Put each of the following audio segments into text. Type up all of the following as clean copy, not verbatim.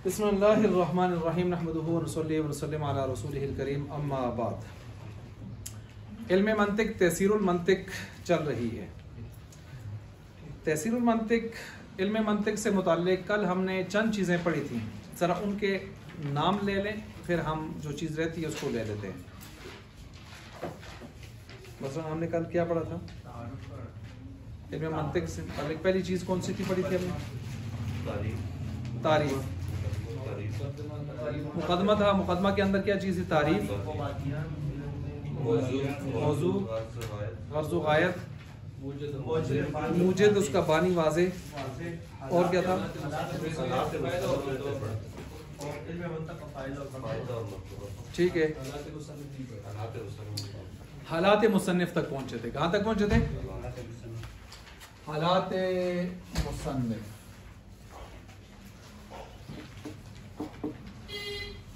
बिस्मिल्लाहिर्रहमानिर्रहीम नहमदुहु व नसल्ली व नसल्लिम अला रसूलिहिल करीम अम्मा बाद। इल्म मंतिक तहसीरुल मंतिक चल रही है। तहसीरुल मंतिक इल्म मंतिक से मुताल्लिक कल हमने चंद चीज़ें पढ़ी थी, ज़रा उनके नाम ले लें, फिर हम जो चीज़ रहती है उसको ले लेते हैं। मसलन हमने कल क्या पढ़ा था इल्म मंतिक से मुताल्लिक? पहली चीज़ कौन सी थी पढ़ी थी हमने? तारीफ। मुकदमा था, मुकदमा के अंदर क्या चीज़ थी? तारीफ, मौजू, गर्ज़ व गायत, मूजिद उसका बानी वाज़े, और क्या था? ठीक है, हालात मुसन्निफ तक पहुंचे थे। कहाँ तक पहुंचे थे? हालात मुसन्निफ।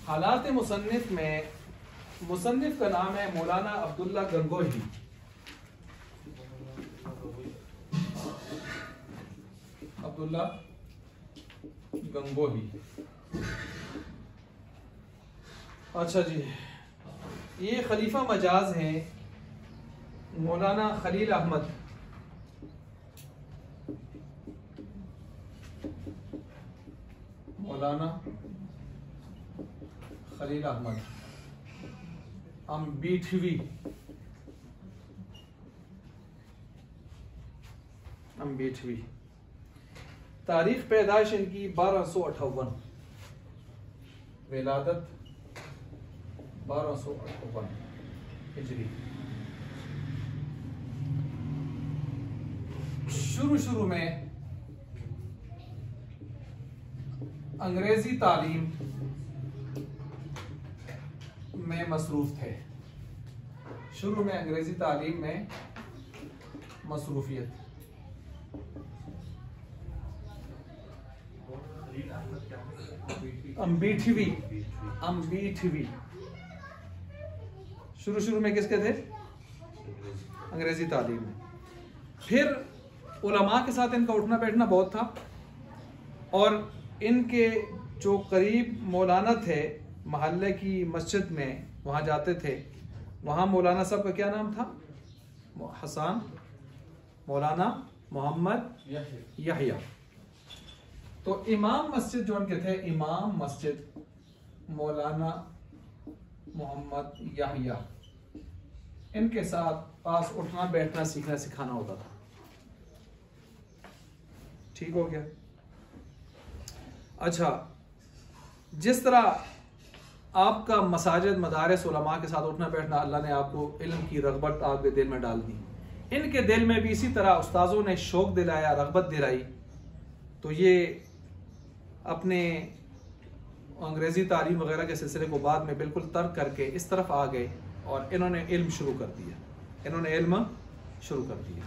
हालात मुसन्निफ में मुसन्निफ का नाम है मौलाना अब्दुल्ला गंगोही। अब्दुल्ला गंगोही। अच्छा जी, ये खलीफा मजाज हैं मौलाना खलील अहमद। मौलाना खलील अहमद अम्बीठवी। अम्बीठवी। तारीख पैदाइश इनकी 1258, विलादत 1258 हिजरी। शुरू में अंग्रेजी तालीम में मसरूफ थे। शुरू में अंग्रेजी तालीम में मसरूफियत। अम्बीठवी। अम्बीठवी शुरू में किसके थे? अंग्रेजी तालीम में। फिर उलमा के साथ इनका उठना बैठना बहुत था, और इनके जो करीब मौलाना थे महल्ले की मस्जिद में, वहाँ जाते थे। वहाँ मौलाना साहब का क्या नाम था? हसन मौलाना मोहम्मद यहया। तो इमाम मस्जिद जो उनके थे, इमाम मस्जिद मौलाना मोहम्मद यहया, इनके साथ पास उठना बैठना सीखना सिखाना होता था। ठीक हो गया। अच्छा, जिस तरह आपका मसाजिद मदारिस उलमा के साथ उठना बैठना, अल्लाह ने आपको इल्म की रग़बत आपके दिल में डाल दी, इनके दिल में भी इसी तरह उस्ताज़ों ने शौक़ दिलाया, रग़बत दिलाई। तो ये अपने अंग्रेज़ी तालीम वगैरह के सिलसिले को बाद में बिल्कुल तर्क करके इस तरफ आ गए और इन्होंने इल्म शुरू कर दिया। इन्होंने इल्म शुरू कर दिया।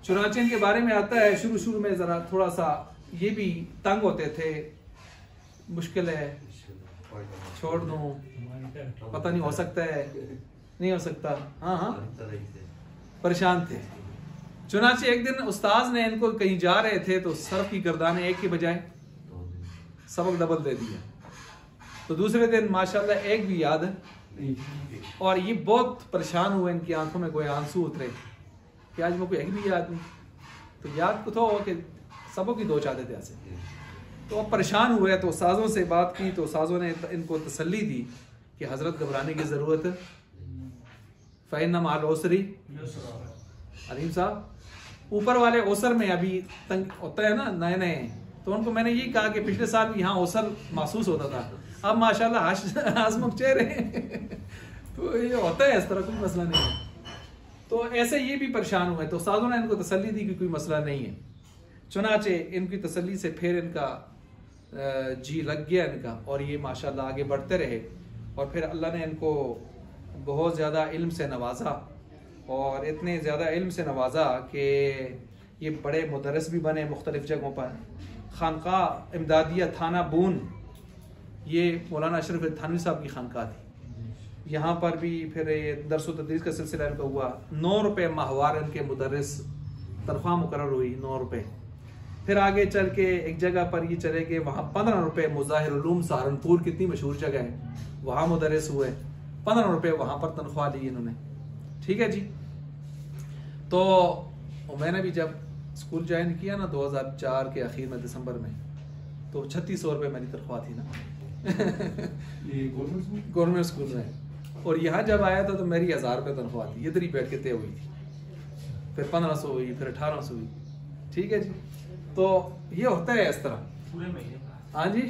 चुनांचे इनके बारे में आता है, शुरू में ज़रा थोड़ा सा ये भी तंग होते थे, मुश्किल है, छोड़ दूं, पता नहीं हो सकता है, नहीं हो सकता, हाँ, परेशान थे। चुनांचे एक दिन उस्ताद ने इनको कहीं जा रहे थे तो सर्फ की गर्दाने एक के बजाय सबक डबल दे दिया। तो दूसरे दिन माशाल्लाह एक भी याद नहीं, और ये बहुत परेशान हुए, इनकी आंखों में कोई आंसू उतरे कि आज मेरे को एक भी याद नहीं। तो याद को तो कि सबक ही दो चाहते थे ऐसे। तो अब परेशान हुए तो साज़ों से बात की, तो साज़ों ने इनको तसल्ली दी कि हज़रत घबराने की ज़रूरत है, फ़इन्न मअल उसरि अलीम साहब। ऊपर वाले ओसर में अभी तंग होता है ना, नए नए, तो उनको मैंने ये कहा कि पिछले साल भी यहाँ ओसर महसूस होता था, अब माशाल्लाह हंसमुख चेहरे तो ये होता है, इस तरह कोई मसला नहीं है। तो ऐसे ये भी परेशान हुए, तो साधु ने इनको तसल्ली दी कि कोई मसला नहीं है। चुनाचे इनकी तसल्ली से फिर इनका जी लग गया इनका, और ये माशाल्लाह आगे बढ़ते रहे। और फिर अल्लाह ने इनको बहुत ज़्यादा इल्म से नवाजा, और इतने ज़्यादा इल्म से नवाजा कि ये बड़े मुदर्रिस भी बने मुख्तलिफ जगहों पर। खानका इमदादिया थाना बून, ये मौलाना अशरफ अली थानवी साहब की खानका थी। यहाँ पर भी फिर ये दरस व तदरीस का सिलसिला इनका हुआ। 9 रुपये माहवार इनके मुदर्रिस तनख्वाह मुकर्रर हुई, 9 रुपये। फिर आगे चल के एक जगह पर ये चले गए, वहाँ 15 रुपये मुज़ाहिर उलूम सहारनपुर, कितनी मशहूर जगह है, वहाँ मुदर्रिस हुए, 15 रुपये वहाँ पर तनख्वाह ली इन्होंने। ठीक है जी। तो मैंने भी जब स्कूल ज्वाइन किया ना 2004 के आखिर में दिसंबर में, तो 3600 रुपये मेरी तनख्वाह थी ना गवर्नमेंट स्कूल में। और यहाँ जब आया था तो मेरी 1000 रुपये तनख्वाह थी, इधर ही बैठ के तय हुई थी। फिर 1500 हुई, फिर 1800 हुई। ठीक है जी। तो ये होता है इस तरह पूरे महीने। हाँ जी।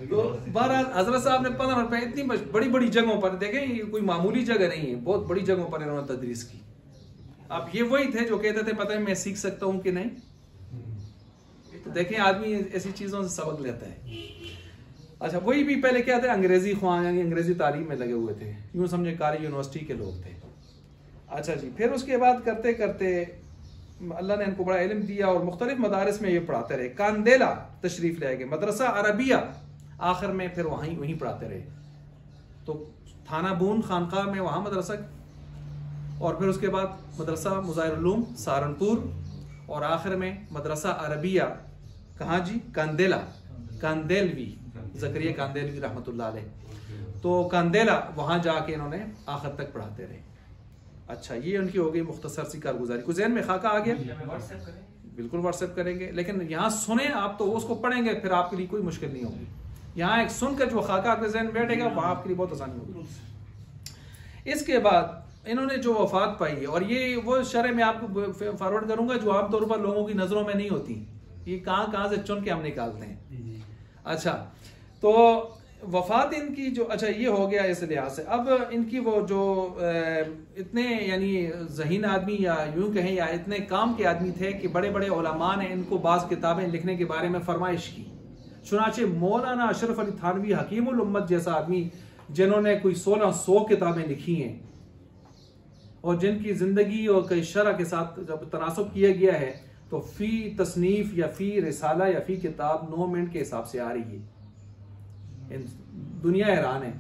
तो बहरहाल हजरत साहब ने 15 रुपए इतनी बड़ी बड़ी जगहों पर, देखें ये कोई मामूली जगह नहीं है, बहुत बड़ी जगहों पर इन्होंने तदरीस की। अब ये वही थे जो कहते थे पता है मैं सीख सकता हूँ कि नहीं। तो देखें आदमी ऐसी चीजों से सबक लेता है। अच्छा, वही भी पहले क्या थे, अंग्रेजी ख्वां यानी अंग्रेजी तालीम में लगे हुए थे, यूं समझे कारी यूनिवर्सिटी के लोग थे। अच्छा जी। फिर उसके बाद करते करते अल्लाह ने इनको बड़ा इल्म दिया और मुख्तलिफ मदारिस में ये पढ़ाते रहे। कांदेला तशरीफ ले गए, मदरसा अरबिया, आखिर में फिर वहीं पढ़ाते रहे। तो थाना बून खानका में वहाँ मदरसा, और फिर उसके बाद मदरसा मुज़ाहिर उलूम सहारनपुर, और आखिर में मदरसा अरबिया कहाँ जी, कांदेला, कांदेलवी, ज़करिया कांदेलवी रहमतुल्लाह अलैह। तो कांदेला वहाँ जाके इन्होंने आखिर तक पढ़ाते रहे। अच्छा, ये उनकी हो गई मुख्तसर सी कारगुजारी। कुछ ज़हन में खाका आ गया? बिल्कुल व्हाट्सएप करेंगे, लेकिन यहाँ सुने आप तो उसको पढ़ेंगे, फिर आपके लिए कोई मुश्किल नहीं होगी। यहाँ एक सुनकर जो खाका आपके ज़हन में बैठेगा वहाँ आपके लिए बहुत आसानी होगी। इसके बाद इन्होंने जो वफात पाई है, और ये वो शरह में आपको फॉरवर्ड करूंगा जो आमतौर पर लोगों की नज़रों में नहीं होती, ये कहाँ से चुन के हम निकालते हैं। अच्छा, तो वफात इनकी जो, अच्छा ये हो गया इस लिहाज से। अब इनकी वो जो इतने यानी ज़हीन आदमी, या यूं कहें या इतने काम के आदमी थे कि बड़े बड़े उलमा ने इनको बाज़ किताबें लिखने के बारे में फरमाइश की। चुनाचे मौलाना अशरफ अली थानवी हकीमुल उम्मत जैसा आदमी, जिन्होंने कोई 1600 किताबें लिखी हैं और जिनकी ज़िंदगी और कई शरह के साथ जब तनासब किया गया है, तो फ़ी तसनीफ़ या फ़ी रिसाला या फ़ी किताब 9 मिनट के हिसाब से आ रही है। दुनिया हैरान है।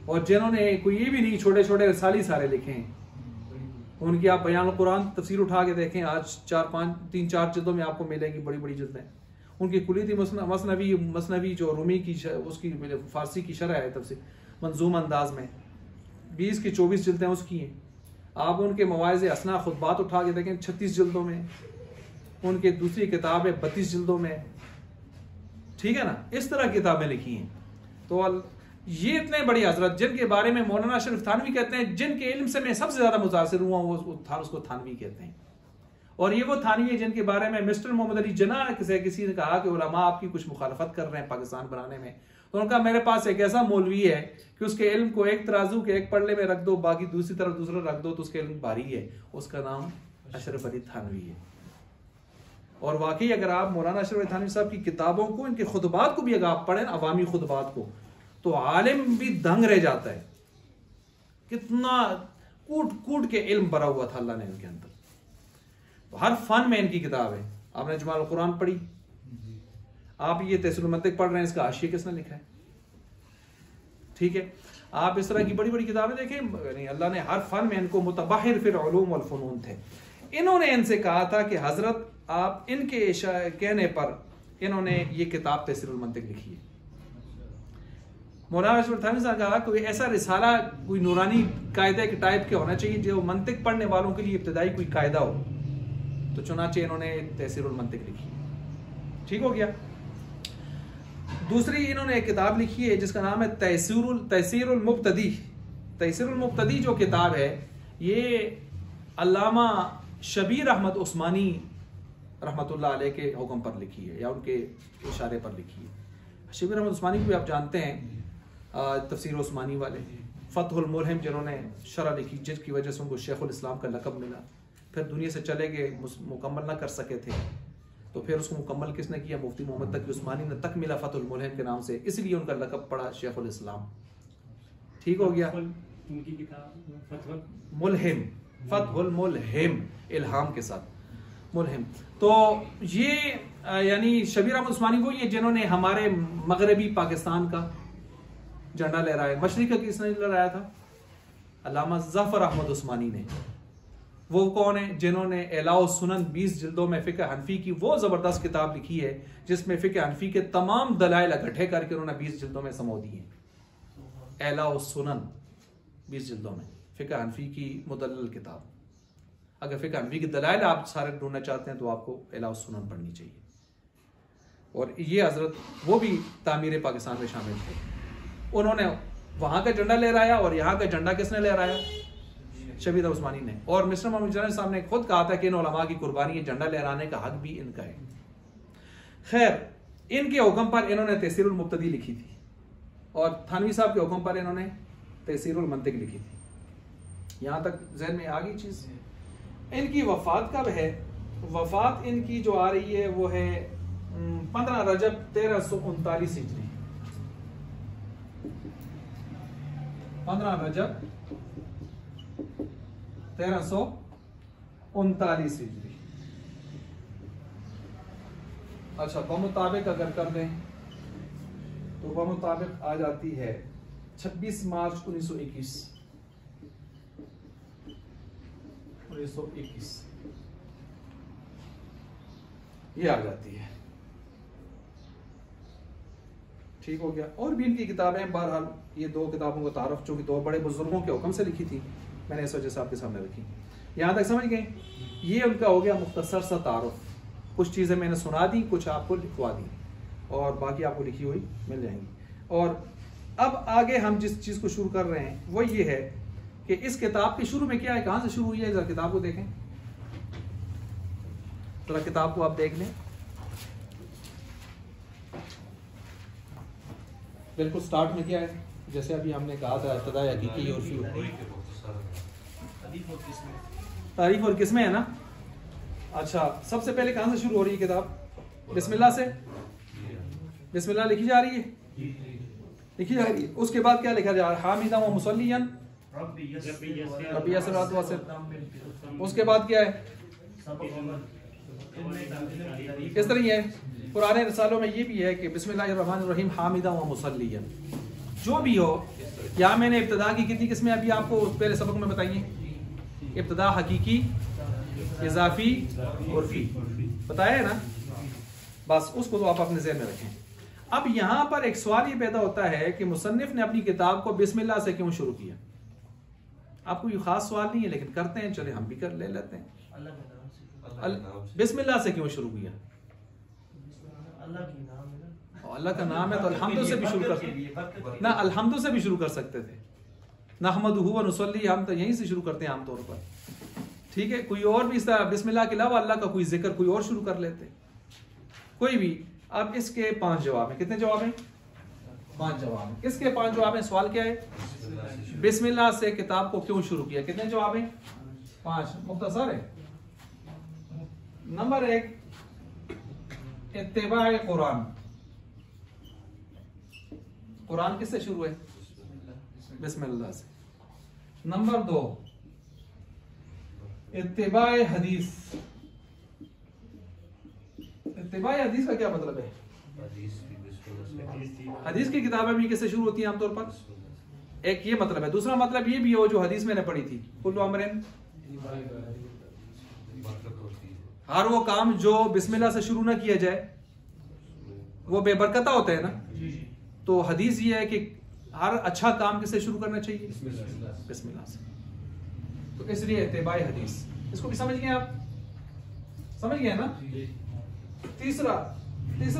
और जिन्होंने कोई ये भी नहीं, छोटे छोटे रिसाले सारे लिखे हैं। उनकी आप बयान कुरान तफसीर उठा के देखें, आज 3-4 जिल्दों में आपको मिलेगी, बड़ी बड़ी जिल्दें। उनकी कुलीती मसनवी जो रूमी की उसकी फारसी की शरह है तफसीर मंजूम अंदाज में, 20 की 24 जिल्दें उसकी हैं। आप उनके मवाइज़ असना खुतबात उठा के देखें, 36 जिल्दों में। उनके दूसरी किताब है 32 जिल्दों में। ठीक है ना, इस तरह किताबें लिखी हैं। तो ये इतने बड़ी हजरत जिनके बारे में मौलाना अशरफ थानवी कहते हैं, जिनके इल्म से मैं सबसे ज्यादा मुतासिर हुआ, उसको थानवी कहते हैं। और ये वो थानवी है जिनके बारे में मिस्टर मोहम्मद अली जिन्ना से किसी ने कहा कि उलमा आपकी कुछ मुखालफत कर रहे हैं पाकिस्तान बनाने में, तो उनका मेरे पास एक ऐसा मौलवी है कि उसके इल्म को एक तराजू के एक पल्ले में रख दो, बाकी दूसरी तरफ दूसरा रख दो, तो उसके इल्म भारी है। उसका नाम अशरफ अली थानवी है। और वाकई अगर आप मौलाना अशरफ अली थानवी साहब की किताबों को, इनके खुतबात को भी अगर आप पढ़ें, अवामी खुतबात को, तो आलिम भी दंग रह जाता है। कितना कूट कूट के इल्म भरा हुआ था अल्लाह ने इनके अंदर। तो हर फन में इनकी किताब है। आपने जमाल कुरान पढ़ी, आप ये तहसील मंतिक पढ़ रहे हैं, इसका हाशिया किसने लिखा है? ठीक है, आप इस तरह की बड़ी बड़ी किताबें देखें, अल्लाह ने हर फन में इनको मुतबाहिर फिर उलूम वल फनून थे। इन्होंने इनसे कहा था कि हजरत आप, इनके कहने पर इन्होंने ये किताब तहसील मंतिक लिखी है। मौलाना अशरफ थानवी साहब कहा कोई ऐसा रिसाला, कोई नूरानी कायदे के टाइप के होना चाहिए जो मंतिक पढ़ने वालों के लिए इब्तदाई कोई कायदा हो। तो चुनाचे इन्होंने तहसीरुल मंतिक लिखी। ठीक हो गया। दूसरी इन्होंने एक किताब लिखी है जिसका नाम है तहसीरुल मुब्तदी। तहसीरुल मुब्तदी जो किताब है, ये अल्लामा शबीर अहमद उस्मानी रहमतुल्लाह अलैह के हुक्म पर लिखी है, या उनके इशारे पर लिखी है। शबीर अहमद उस्मानी को भी आप जानते हैं, तफसीर उस्मानी वाले, फतहुल मुल्हिम जिन्होंने शरह लिखी, जिसकी वजह से उनको शेखुल इस्लाम का लक़ब मिला। फिर दुनिया से चले गए, मुकम्मल ना कर सके थे, तो फिर उसको मुकम्मल किसने किया? मुफ्ती मोहम्मद तकी उस्मानी ने तक मिला फतहुल मुल्हिम के नाम से, इसलिए उनका लक़ब पड़ा शेखुल इस्लाम। ठीक हो गया। उनकी किताब फतहुल मुल्हिम, फतहुल मुल्हिम, इल्हाम के साथ, मुल्हिम। तो ये यानी शबीर अहमद उस्मानी वो ये जिन्होंने हमारे मगरबी पाकिस्तान का झंडा लहराया। मशरिक का किसने लहराया था? अल्लामा ज़फ़र अहमद उस्मानी ने। वो कौन है? जिन्होंने इलाउ सुनन 20 जिल्दों में फ़िक़्ह हनफी की वो ज़बरदस्त किताब लिखी है जिसमें फ़िक़्ह हनफी के तमाम दलाइल इकट्ठे करके उन्होंने 20 जिल्दों में समो दी हैं। इलाउ सुनन 20 जिल्दों में फ़िक़्ह हनफी की मुदल्लल किताब। अगर फ़िक़्ह हनफी के दलाइल आप सारे ढूंढना चाहते हैं तो आपको इलाउ सुनन पढ़नी चाहिए। और ये हजरत वो भी तामीर पाकिस्तान में शामिल थे। उन्होंने वहां का झंडा लहराया और यहाँ का झंडा किसने लहराया? शबीर उस्मानी ने। और मिस्टर मोहम्मद जान साहब ने खुद कहा था कि इन उलमा की कुर्बानी, झंडा लहराने का हक भी इनका है। खैर, इनके हुक्म पर इन्होंने तहसीरुल मुब्तदी लिखी थी और थानवी साहब के हुक्म पर इन्होंने तहसीरुल मंतिक लिखी थी। यहां तक ज़हन में आ गई चीज। इनकी वफात कब है? वफात इनकी जो आ रही है वो है 15 रजब 1339 हिजरी। 15 रजब 1339 हिजरी। अच्छा, बमुताबिक अगर कर दें तो बमुताबिक आ जाती है 26 मार्च 1921। ये आ जाती है। ठीक हो गया। और भी इनकी किताबें, बहरहाल ये दो किताबों का तारफ जो कि दो बड़े बुजुर्गों के हुक्म से लिखी थी, मैंने इस वजह से आपके सामने रखी। यहाँ तक समझ गए? ये उनका हो गया मुख्तसर सा तारुफ। कुछ चीज़ें मैंने सुना दी, कुछ आपको लिखवा दी और बाकी आपको लिखी हुई मिल जाएंगी। और अब आगे हम जिस चीज़ को शुरू कर रहे हैं वो ये है कि इस किताब के शुरू में क्या है, कहाँ से शुरू हुई है। जरा किताब को देखें, जरा किताब को आप देख लें। बिल्कुल स्टार्ट में क्या है, जैसे अभी हमने कहा था इब्तिदा हकीकी और तारीफ और किस्में है ना। अच्छा, सबसे पहले कहां से शुरू हो रही है किताब? बिस्मिल्लाह से। बिस्मिल्लाह लिखी जा रही है, लिखी जा रही है। उसके बाद क्या लिखा जा रहा है? हामिदा व मुसल्लियन रब्बी अस्सलातु वस्सलाम। उसके बाद क्या है? इस तरह है। पुराने रिसालों में ये भी है कि बिस्मिल्लाहिर्रहमानिर्रहीम हामिदा व मुसल्लियन। जो भी हो, यहाँ मैंने इब्तिदा की कितनी किस्में अभी आपको पहले सबक में बताइए। इब्तिदा हकीकी, इजाफी, उर्फी बताया है ना। बस उसको तो आप अपने ज़हन में रखें। अब यहाँ पर एक सवाल ये पैदा होता है कि मुसन्निफ ने अपनी किताब को बिस्मिल्लाह से क्यों शुरू किया? आपको ये खास सवाल नहीं है लेकिन करते हैं, चले हम भी कर ले लेते हैं। बिस्मिल्लाह से क्यों शुरू किया? अल्लाह का नाम है तो अल्हम्दु से भी शुरू कर सकते ना, अल्हम्दु से भी शुरू कर सकते थे। नहमदुहु व नुसल्ली, हम तो यहीं से शुरू करते हैं आमतौर पर। ठीक है, कोई और भी बिस्मिल्लाह के अलावा अल्लाह का कोई जिक्र कोई और शुरू कर लेते, कोई भी। अब इसके 5 जवाब हैं। कितने जवाब हैं? 5 जवाब हैं। किसके 5 जवाब हैं? सवाल क्या है? बिस्मिल्लाह से किताब को क्यों शुरू किया? कितने जवाब हैं? 5। मुख्तसर है। नंबर 1, इत्तिबाए कुरान। कुरान किससे शुरू है? बिस्मिल्लाह से। नंबर 2, इत्तिबाए हदीस। इत्तिबाए हदीस का क्या मतलब है? हदीस की किताबें भी किससे शुरू होती हैं आमतौर पर? एक ये मतलब है। दूसरा मतलब ये भी हो जो हदीस मैंने पढ़ी थी, कुल्लु अमरिन, हर वो काम जो बिस्मिल्लाह से शुरू ना किया जाए वो बेबरकता होता है ना। तो हदीस ये है कि हर अच्छा काम किससे शुरू करना चाहिए? बिस्मिल्लाह से। तो इसलिए इत्तिबाए हदीस, इसको भी समझ गए आप? समझ गए ना। तीसरा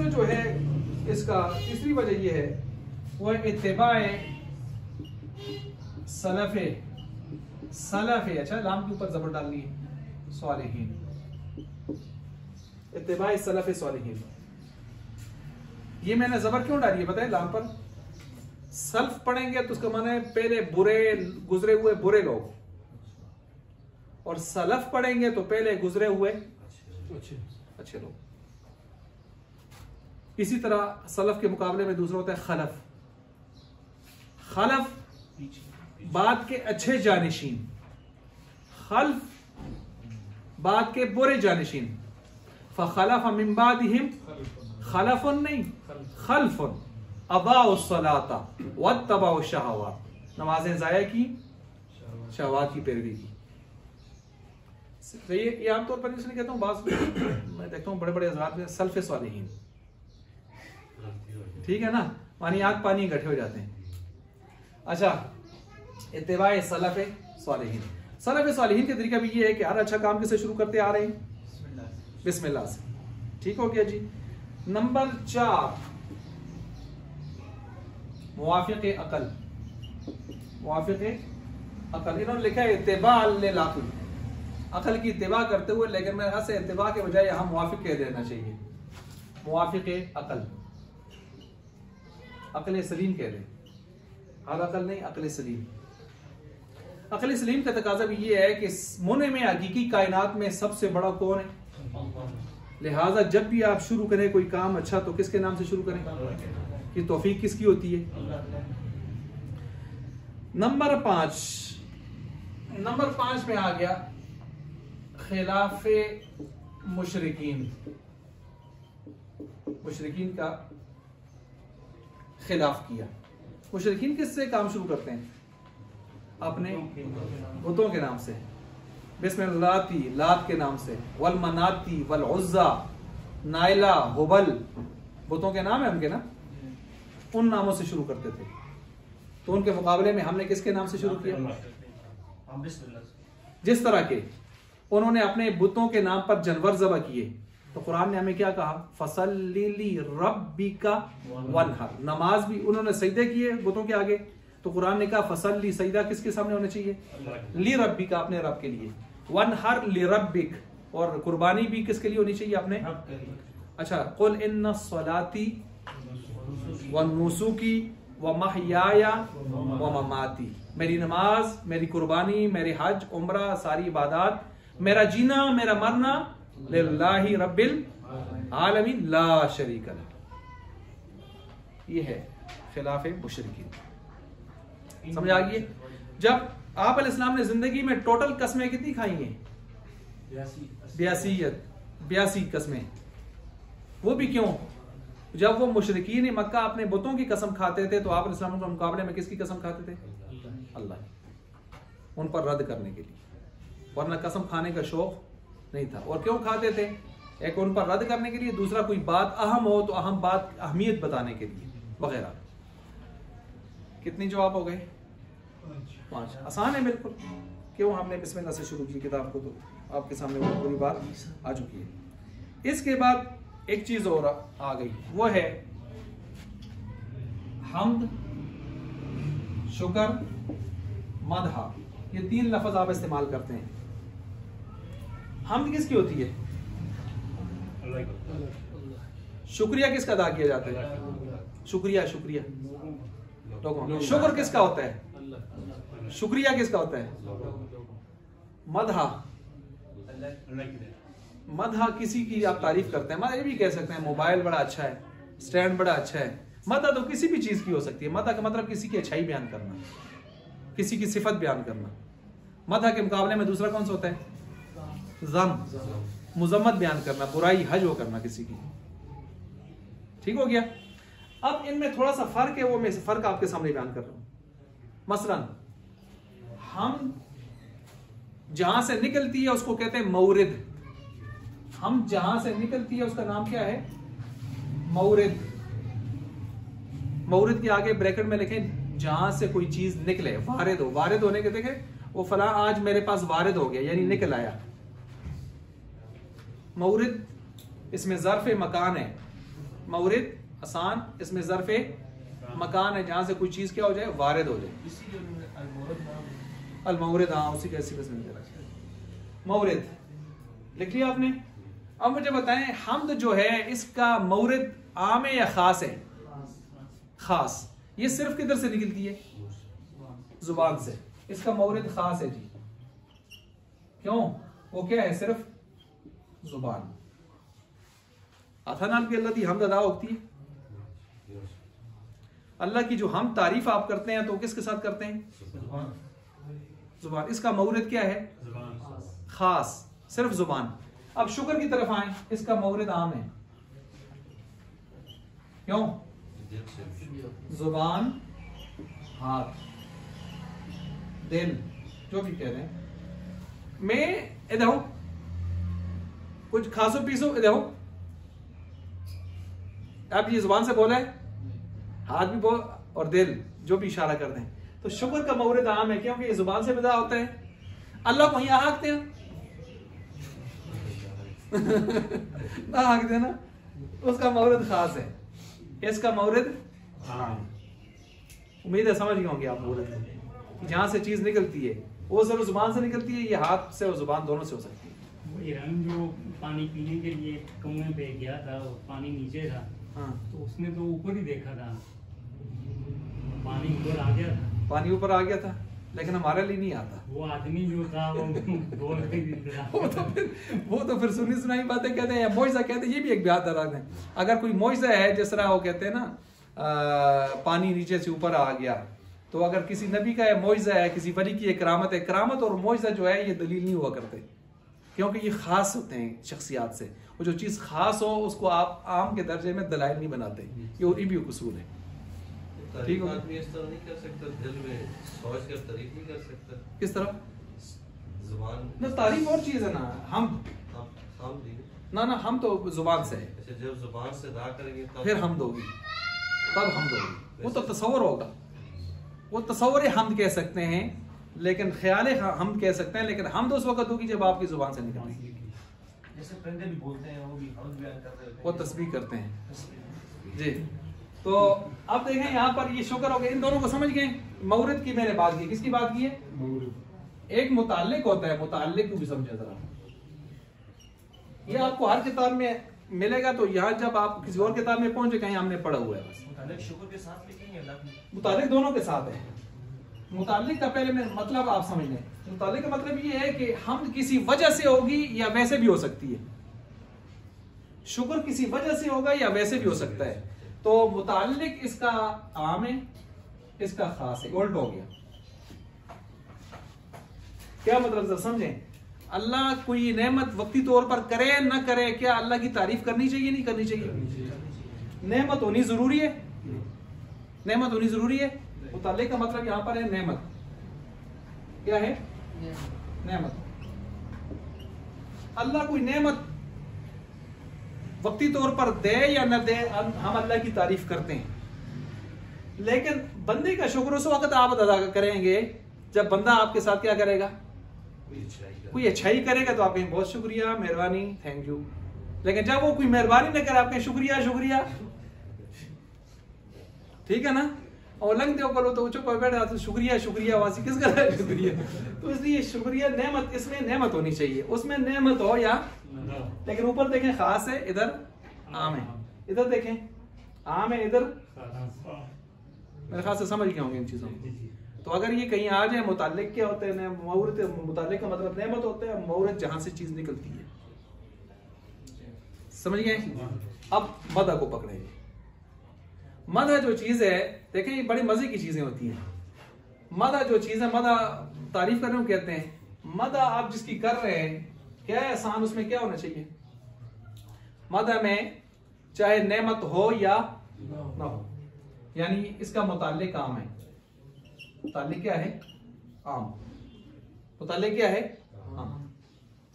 जो है इसका, तीसरी वजह ये है वो है इत्तिबाए सलफ़े। सलफ़े, अच्छा लाम के ऊपर जबर डालनी है, सालिहीन। इत्तिबाए सलफ़े सालिहीन। ये मैंने जबर क्यों डाली है बताए लाम पर? सल्फ पढ़ेंगे तो उसका माना है पहले बुरे गुजरे हुए बुरे लोग, और सलफ पढ़ेंगे तो पहले गुजरे हुए अच्छे लोग। इसी तरह सलफ के मुकाबले में दूसरा होता है खलफ। खलफ बाद के अच्छे जानिशीन, खल्फ बाद के बुरे जानिशीन, फखलफ मिन बादिहिम खलफुन नहीं खल्फुन अदाउस सलाता वत्तबउ शहवात, नमाजें ज़ाया की, शहवात की पैरवी की। तो ये आमतौर पर इसलिए कहता हूँ, मैं देखता हूँ बड़े बड़े हज़रात में सल्फ़े सालिहीन, ठीक है ना, पानी आग पानी इकट्ठे हो जाते हैं। अच्छा, इत्तिबाए सलफ़े सालिहीन, सलफ़े सालिहीन का तरीका भी ये है कि हर अच्छा काम किससे शुरू करते आ रहे हैं, बिस्मिल्लाह से। ठीक हो गया जी। नंबर 4 मुवाफ़िक़े अक़ल, मुवाफ़िक़े अक़ल, इन्होंने लिखा है इत्तिबा लिल अक़ल, अक़ल की इत्तिबा करते हुए, लेकिन मेरे हाथ से इत्तिबा के बजाय यहाँ मुवाफ़िक़ कह देना चाहिए, मुवाफ़िक़े अक़ल, अक़ल सलीम कह दें, हर अक़ल नहीं, अक़ल सलीम। अक़ल सलीम का तकाज़ा भी ये है कि मुने में हकीकी कायनात में सबसे बड़ा कौन है, लिहाजा जब भी आप शुरू करें कोई काम अच्छा तो किसके नाम से शुरू करें, कि तौफीक किसकी होती है। नंबर 5 में आ गया खिलाफे मुशरिकीन, मुशरिकीन का खिलाफ किया। मुशरिकीन किससे काम शुरू करते हैं, अपने बुतों के नाम से, बिस्मिल्लाती लात के नाम से, वल मनाती वल उज़्ज़ा, नाइला हुबल, बुतों के नाम है उनके ना, उन नामों से शुरू करते थे। तो उनके मुकाबले में हमने किसके नाम से शुरू किया, जिस तरह के उन्होंने अपने बुतों के नाम पर जानवर ज़बह किए, तो कुरान ने हमें क्या कहा, फसल्ली रब्बिका वनहर, नमाज भी उन्होंने सजदे किए बुतों के आगे, तो कुरान ने कहा फसल्ली, सजदा किसके सामने होना चाहिए, ली रब्बिका, अपने रब के लिए, वनहर ली रब्बिक, और कुर्बानी भी किसके लिए होनी चाहिए, अपने। अच्छा, कुल इन्ना सलाती व नुसुकी व महयाया व ममाती, मेरी नमाज, मेरी कुर्बानी, मेरे हज उम्रा, सारी इबादत, मेरा जीना, मेरा मरना लिल्लाहि रब्बिल आलमीन ला शरीक लह। ये है खिलाफे मुशरिकीन। समझ आ गई। जब आप अलैहिस्सलाम ने जिंदगी में टोटल कस्में कितनी खाई हैं, 82 कस्में। वो भी क्यों, जब वो मुशरिकीन मक्का अपने बुतों की कसम खाते थे तो आप अलैहिस्सलाम के मुकाबले में किसकी कसम खाते थे, अल्लाह, उन पर रद्द करने के लिए, वरना कसम खाने का शौक नहीं था। और क्यों खाते थे, एक उन पर रद्द करने के लिए, दूसरा कोई बात अहम हो तो अहम बात अहमियत बताने के लिए वगैरह। कितनी जवाब हो गए, 5। आसान है बिल्कुल। क्यों हमने बिस्मिल्लाह से शुरू की किताब को, तो आपके सामने वो पूरी बात आ चुकी है। इसके बाद एक चीज और आ गई, वो है हम्द, शुक्र, मदहा। ये 3 लफ्ज आप इस्तेमाल करते हैं। हम्द किसकी होती है, शुक्रिया किसका अदा किया जाता है, शुक्रिया, शुक्र किसका होता है, शुक्रिया किसका होता है, मदहा, मदहा किसी की आप तारीफ करते हैं। मदहा ये भी कह सकते हैं मोबाइल बड़ा अच्छा है, स्टैंड बड़ा अच्छा है। मदहा तो किसी भी चीज की हो सकती है। मदहा का मतलब किसी की अच्छाई बयान करना, किसी की सिफत बयान करना। मदहा के मुकाबले में दूसरा कौन सा होता है, ज़म, मुजम्मत बयान करना, बुराई हज वो करना किसी की। ठीक हो गया। अब इनमें थोड़ा सा फर्क है, वो मैं फर्क आपके सामने बयान कर रहा हूं। मसलन हम जहां से निकलती है उसको कहते हैं मौरिद। हम जहां से निकलती है उसका नाम क्या है, मौरिद। मौरिद के आगे ब्रैकेट में लिखें जहां से कोई चीज निकले, वारिद हो। वारिद होने के देखे वो फला आज मेरे पास वारिद हो गया, यानी निकल आया। मौरिद इसमें ज़र्फ़े मकान है। मौरिद आसान, इसमें ज़र्फ़े मकान है, जहां से कोई चीज क्या हो जाए, वारिद हो जाए। अल-मौरिद, हाँ उसी कैसी मौरिद लिख लिया आपने। अब मुझे बताएं हम्द जो है इसका मौरिद आम है या खास है, खास। ये सिर्फ किधर से निकलती है, जुबान से। इसका मौरिद खास है जी। क्यों, वो क्या है, सिर्फ जुबान। अथनाल की अल्लाह की हमद अदा होती है। अल्लाह की जो हम तारीफ आप करते हैं तो किसके साथ करते हैं, जुबान। इसका मौरिद क्या है, खास, सिर्फ जुबान। अब शुक्र की तरफ आए, इसका मौरिद आम है। क्यों? जुबान, हाथ, दिल, जो भी कह रहे हैं। मैं इधर हूं, कुछ खासो पीसो, इधर हूं। अब ये जुबान से बोला है, हाथ भी बोल और दिल जो भी इशारा कर दें, तो शुक्र का मौरिद आम है, क्योंकि ये जुबान से विदा होता है। अल्लाह को यहाँ हाँकते हैं ना हाँकते ना, उसका मौरिद खास है, इसका मौरिद आम। उम्मीद है समझ गए होंगे आप मौरिद, जहां से चीज निकलती है वो सिर्फ जुबान से निकलती है, ये हाथ से और जुबान दोनों से हो सकती है। ईरान जो पानी पीने के लिए कुएं पे गया था, पानी नीचे था, हाँ, तो उसने तो ऊपर ही देखा था, पानी ऊपर आ गया था। पानी ऊपर आ गया था, लेकिन हमारे लिए नहीं आता। वो आदमी जो था वो बोल नहीं रहा। वो तो फिर सुनी सुनाई बातें कहते हैं, मोइज़ा कहते हैं, ये भी एक ब्याह दराज है। अगर कोई मोइज़ा है, जिस तरह वो कहते हैं ना पानी नीचे से ऊपर आ गया, तो अगर किसी नबी का मोइज़ा है, किसी वली की करामत है, करामत और मोइज़ा जो है ये दलील नहीं हुआ करते, क्योंकि ये खास होते हैं शख्सियात से। वो जो चीज़ खास हो उसको आप आम के दर्जे में दलाइल नहीं बनाते, ये भी उसूल है। ठीक है, आदमी इस तरह नहीं कर सकता, दिल में सोच कर तारीफ नहीं कर सकता। किस तरह? जुबान ना तारीफ और चीज़ है ना, हम ना ना हम तो जुबान से है। अच्छा, जब जुबान से अदा करेंगे तब फिर हमद होगी, तब हमद होगी। वो तो तसव्वुर होगा, वो तसव्वुर हमद कह सकते हैं, लेकिन ख्याल हमद कह सकते हैं, लेकिन हमद उस वक्त होगी जब आपकी जुबान से निकलेगी। जैसे परिंदे भी बोलते हैं, वो भी हमद बयान करते हैं, वो तस्बीह करते हैं जी। तो अब देखें यहाँ पर ये शुक्र हो गया, इन दोनों को समझ गए। मौरिद की मैंने बात की, किसकी बात की है? एक मुताल्लिक होता है, मुताल्लिक को भी समझे जरा। ये आपको हर किताब में मिलेगा, तो यहाँ जब आप किसी और किताब में पहुंचे, कहीं हमने पढ़ा हुआ है, बस मुताल्लिक शुक्र के साथ लिखेंगे, अल्लाह की मुताल्लिक दोनों के साथ है। मुताल्लिक का पहले मैं मतलब आप समझ लें। मुताल्लिक का मतलब ये है कि हम किसी वजह से होगी या वैसे भी हो सकती है। शुक्र किसी वजह से होगा या वैसे भी हो सकता है। तो मुताल्लिक इसका आम है, इसका खास है, उल्ट हो गया। क्या मतलब जरा समझें? अल्लाह कोई नेमत वक्ती तौर पर करे ना करे, क्या अल्लाह की तारीफ करनी चाहिए नहीं करनी चाहिए? नेमत होनी जरूरी है, नेमत होनी जरूरी है। मुताल्लिक का मतलब यहां पर है नेमत। क्या है? नेमत। अल्लाह कोई नेमत वक्ती तौर पर दे या न दे, हम अल्लाह की तारीफ करते हैं, लेकिन बंदे का शुक्र उस वक्त आप अदा करेंगे जब बंदा आपके साथ क्या करेगा? कोई अच्छाई करेगा तो आप कहें बहुत शुक्रिया, मेहरबानी, थैंक यू। लेकिन जब वो कोई मेहरबानी न करे, आप कहें शुक्रिया शुक्रिया, ठीक है ना? और लंग दो करो तो चुप बैठा तो शुक्रिया शुक्रिया, वासी किस कर रहा है शुक्रिया? तो इसलिए शुक्रिया नेमत, इसमें नेमत होनी चाहिए, उसमें नेमत हो या, लेकिन ऊपर देखें खास है, इधर आम है, इधर देखें आम है, इधर मेरे ख्याल से समझ गए होंगे इन चीजों को। तो अगर ये कहीं आ जाए, मुताल्लिक क्या होते हैं? मौरिद, मुताल्लिक का मतलब नेमत होता है, मौरिद जहां से चीज निकलती है। समझ गए? अब मदा को पकड़ेंगे। मदा जो चीज है, देखें ये बड़ी मजे की चीजें होती हैं। मदा जो चीज है, मदा तारीफ करने को कहते हैं। मदा आप जिसकी कर रहे हैं, क्या है आसान, उसमें क्या होना चाहिए? मदा में चाहे नेमत हो या ना हो, यानी इसका मुताल्लिक आम है। मुताल्लिक क्या है? आम। मुताल्लिक क्या है? आम।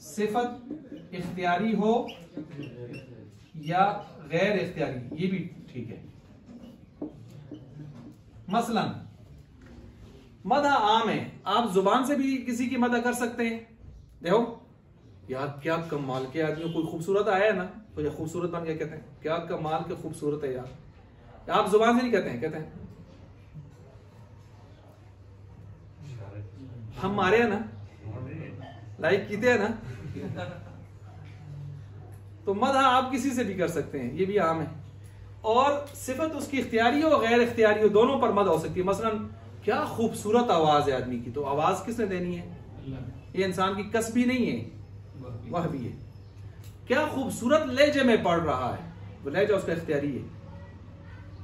सिफत इख्तियारी हो या गैर इख्तियारी, ये भी ठीक है। मसलन मदा आम है, आप जुबान से भी किसी की मदा कर सकते हैं। देखो यार क्या कमाल के आदमी, कोई खूबसूरत आया है ना, तो खूबसूरत बन गया, कहते हैं क्या कमाल के खूबसूरत है यार। आप जुबान से नहीं कहते हैं, कहते हैं हम मारे हैं ना, लाइक कीते हैं ना। तो मदह आप किसी से भी कर सकते हैं, ये भी आम है। और सिफत उसकी इख्तियारी हो गैर इख्तियारी हो, दोनों पर मदह हो सकती है। मसलन क्या खूबसूरत आवाज है आदमी की, तो आवाज किसने देनी है? ये इंसान की कसबी नहीं है, वह भी है। क्या खूबसूरत लहजे में पढ़ रहा है, वो लहजा उसका इख्तियारी है।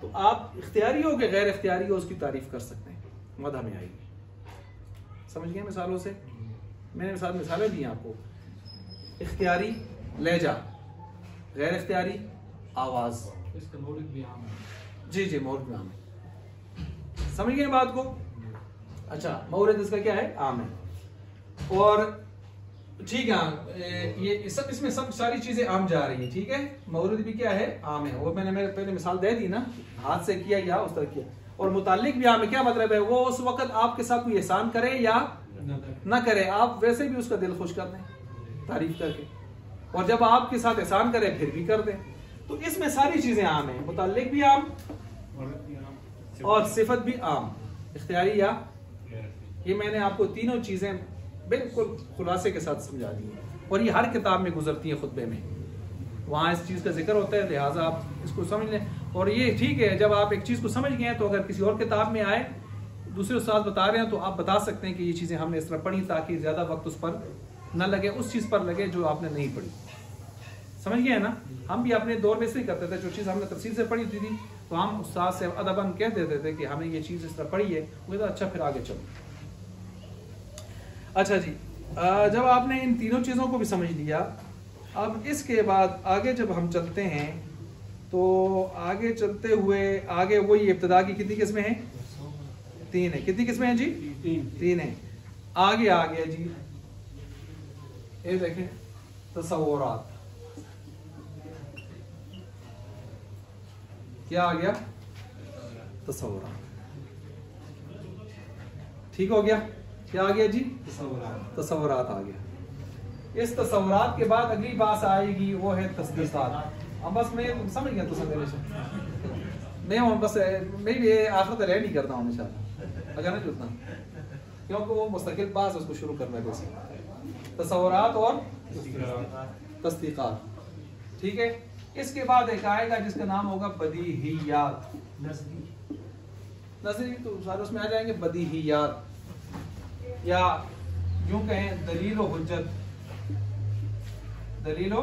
तो आप इख्तियारी हो कि गैर इख्तियारी हो, उसकी तारीफ कर सकते हैं, मदह में आएगी। समझ गए मिसालों से? मैंने साथ मिसालें दी हैं आपको। इख्तियारी लहजा, गैर इख्तियारी आवाज़। इसका मौलिक भी आम है। जी जी, मौलिक भी आम है। समझ गए बात को? अच्छा, मौरद इसका क्या है? आम है। और ठीक है, ये सब इसमें सब सारी चीजें आम जा रही है, ठीक है। मौरद भी क्या है? आम है। और मैंने पहले मिसाल दे दी ना, हाथ से किया या उस तरह किया। और मुताल्लिक भी आम है। क्या मतलब है? वो उस वक्त आपके साथ कोई एहसान करे या ना करे, आप वैसे भी उसका दिल खुश कर दें तारीफ करके, और जब आपके साथ एहसान करे फिर भी कर दें। तो इसमें सारी चीजें आम है, मुताल्लिक भी आम और सिफत भी आम, इख्तियारी या। ये मैंने आपको तीनों चीजें बिल्कुल खुलासे के साथ समझा दी है, और ये हर किताब में गुजरती है, खुतबे में वहाँ इस चीज़ का जिक्र होता है, लिहाजा आप इसको समझ लें। और ये ठीक है, जब आप एक चीज़ को समझ गए हैं तो अगर किसी और किताब में आए, दूसरे उस्ताद बता रहे हैं, तो आप बता सकते हैं कि ये चीज़ें हमने इस तरह पढ़ी, ताकि ज़्यादा वक्त उस पर न लगे, उस चीज़ पर लगे जो आपने नहीं पढ़ी। समझ गए ना? हम भी अपने दौर में से ही करते थे, जो चीज़ हमने तफसील से पढ़ी थी तो हम उस्ताद से अदबन कह देते थे कि हमें ये चीज़ इस तरह पढ़ी है, वो तो अच्छा फिर आगे चलो। अच्छा जी, जब आपने इन तीनों चीज़ों को भी समझ लिया, अब इसके बाद आगे जब हम चलते हैं तो आगे चलते हुए आगे वही इब्तिदा की कितनी किस्में हैं? 3 है। कितनी किस्में हैं जी? 3 है। आगे आ गया जी, ये देखें, तसव्वुरात। क्या आ गया? तसव्वुरात। ठीक हो गया? क्या आ गया जी? तसव्वुरात आ गया। इस तसव्वुरात के बाद अगली बात आएगी, वो है तस्दीक़ात। अब बस मैं समझ गया तो समझ मैं बस मैं भी आखिर तक नहीं करता हूँ इंशाल्लाह, अगर नहीं जुड़ता, क्योंकि वो मुस्तकिल बात उसको शुरू करना है। जैसे तसव्वुरात और तस्दीक़ात, ठीक है। इसके बाद एक आएगा जिसका नाम होगा बदीहियात। नज़री तो सारे उसमें आ जाएंगे, बदीहियात, या यूं कहें दलील व हुज्जत, दलील व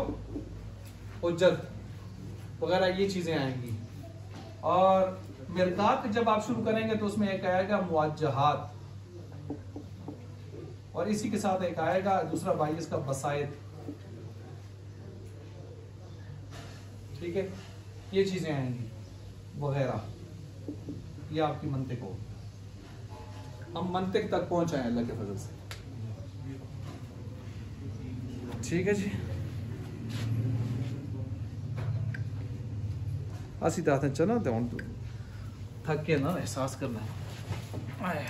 हुज्जत वगैरह ये चीजें आएंगी। और मिरकात जब आप शुरू करेंगे तो उसमें एक आएगा मुवज्जहात, और इसी के साथ एक आएगा दूसरा भाई इसका बसायत, ठीक है। ये चीजें आएंगी वगैरह, ये आपकी मंतिक हो। हम मंतिक तक पहुंचाएं अल्लाह के फजल से, ठीक है जी। असी दाते चलो, थक के ना एहसास करना है।